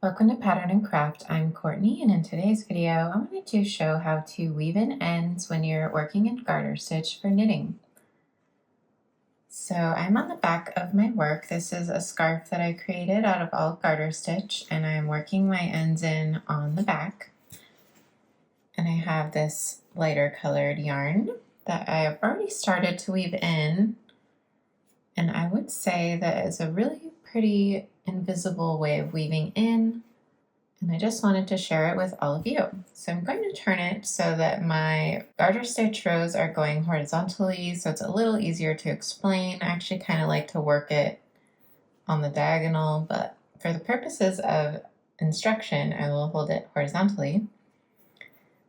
Welcome to Pattern and Craft. I'm Courtney, and in today's video I wanted to show how to weave in ends when you're working in garter stitch for knitting. So I'm on the back of my work. This is a scarf that I created out of all garter stitch, and I'm working my ends in on the back. And I have this lighter colored yarn that I have already started to weave in, and I would say that is a really pretty invisible way of weaving in, and I just wanted to share it with all of you. So I'm going to turn it so that my garter stitch rows are going horizontally, so it's a little easier to explain. I actually kind of like to work it on the diagonal, but for the purposes of instruction, I will hold it horizontally.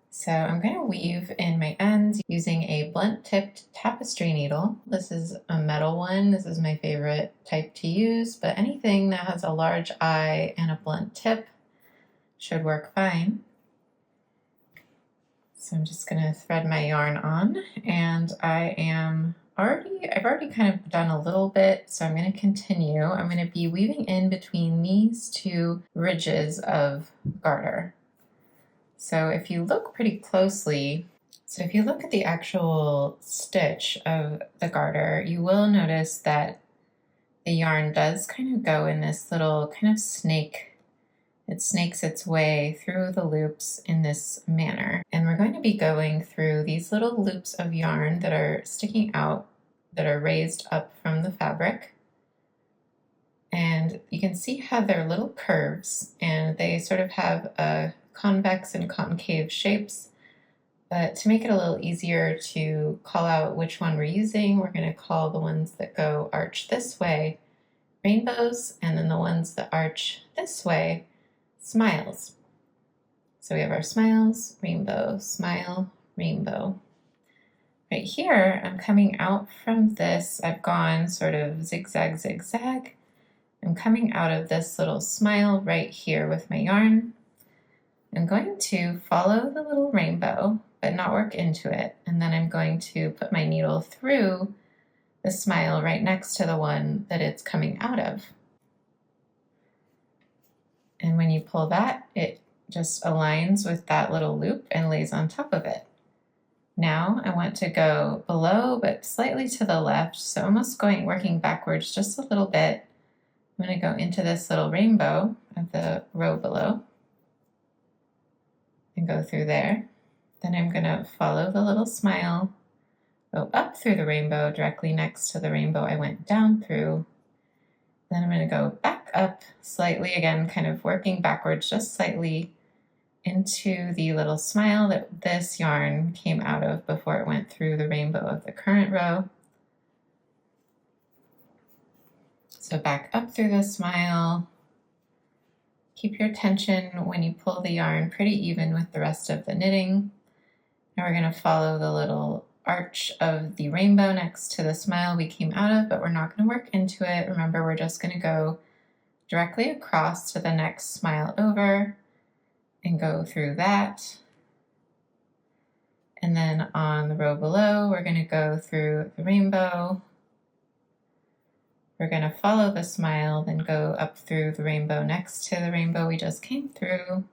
So I'm going to weave in my ends using a blunt-tipped tapestry needle. This is a metal one. This is my favorite type to use, but anything that has a large eye and a blunt tip should work fine. So I'm just going to thread my yarn on, and I've already kind of done a little bit, so I'm going to continue. I'm going to be weaving in between these two ridges of garter. So if you look pretty closely, if you look at the actual stitch of the garter, you will notice that the yarn does kind of go in this little kind of snake. It snakes its way through the loops in this manner. And we're going to be going through these little loops of yarn that are sticking out, that are raised up from the fabric. And you can see how they're little curves, and they sort of have a convex and concave shapes, but to make it a little easier to call out which one we're using, we're going to call the ones that go arch this way rainbows, and then the ones that arch this way smiles. So we have our smiles, rainbow, smile, rainbow. Right here, I'm coming out from this, I've gone sort of zigzag, zigzag. I'm coming out of this little smile right here with my yarn. I'm going to follow the little rainbow, but not work into it. And then I'm going to put my needle through the smile right next to the one that it's coming out of. And when you pull that, it just aligns with that little loop and lays on top of it. Now I want to go below, but slightly to the left, so almost working backwards just a little bit. I'm going to go into this little rainbow of the row below and go through there. Then I'm going to follow the little smile, go up through the rainbow directly next to the rainbow I went down through. Then I'm going to go back up slightly, again kind of working backwards just slightly into the little smile that this yarn came out of before it went through the rainbow of the current row. So back up through the smile. Keep your tension when you pull the yarn pretty even with the rest of the knitting. Now we're going to follow the little arch of the rainbow next to the smile we came out of, but we're not going to work into it. Remember, we're just going to go directly across to the next smile over and go through that. And then on the row below, we're going to go through the rainbow. We're going to follow the smile, then go up through the rainbow next to the rainbow we just came through.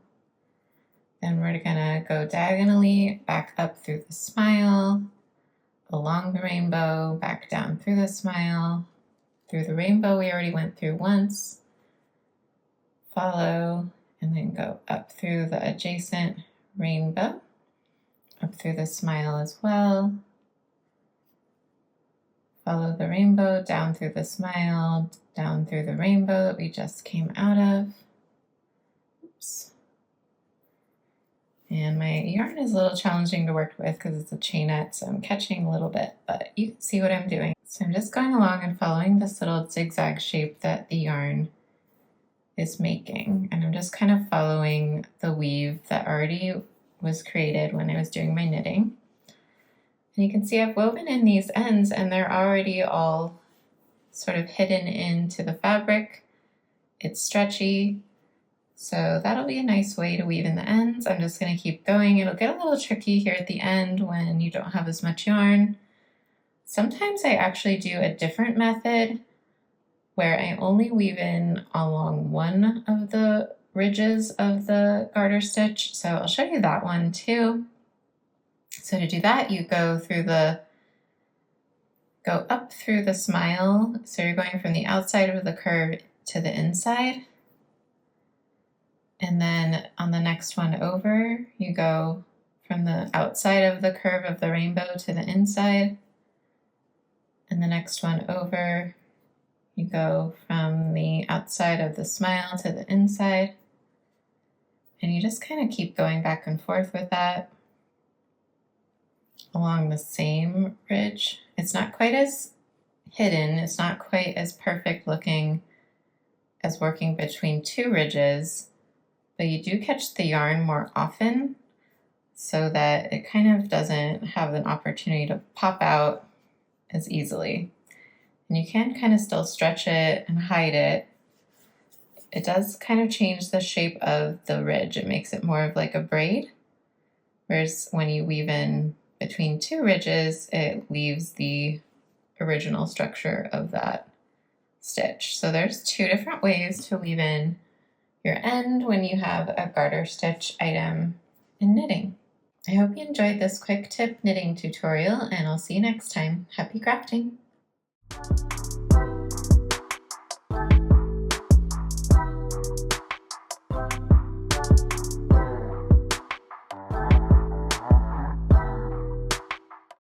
Then we're going to go diagonally back up through the smile, along the rainbow, back down through the smile, through the rainbow we already went through once, follow, and then go up through the adjacent rainbow, up through the smile as well. Follow the rainbow, down through the smile, down through the rainbow that we just came out of. Oops. And my yarn is a little challenging to work with because it's a chainette, so I'm catching a little bit, but you can see what I'm doing. So I'm just going along and following this little zigzag shape that the yarn is making. And I'm just kind of following the weave that already was created when I was doing my knitting. And you can see I've woven in these ends, and they're already all sort of hidden into the fabric. It's stretchy, so that'll be a nice way to weave in the ends. I'm just going to keep going. It'll get a little tricky here at the end when you don't have as much yarn. Sometimes I actually do a different method where I only weave in along one of the ridges of the garter stitch, so I'll show you that one too. So to do that, you go up through the smile, so you're going from the outside of the curve to the inside, and then on the next one over, you go from the outside of the curve of the rainbow to the inside, and the next one over, you go from the outside of the smile to the inside, and you just kind of keep going back and forth with that along the same ridge. It's not quite as hidden, it's not quite as perfect looking as working between two ridges, but you do catch the yarn more often so that it kind of doesn't have an opportunity to pop out as easily. And you can kind of still stretch it and hide it. It does kind of change the shape of the ridge. It makes it more of like a braid, whereas when you weave in between two ridges, it leaves the original structure of that stitch. So there's two different ways to weave in your end when you have a garter stitch item in knitting. I hope you enjoyed this quick tip knitting tutorial, and I'll see you next time. Happy crafting!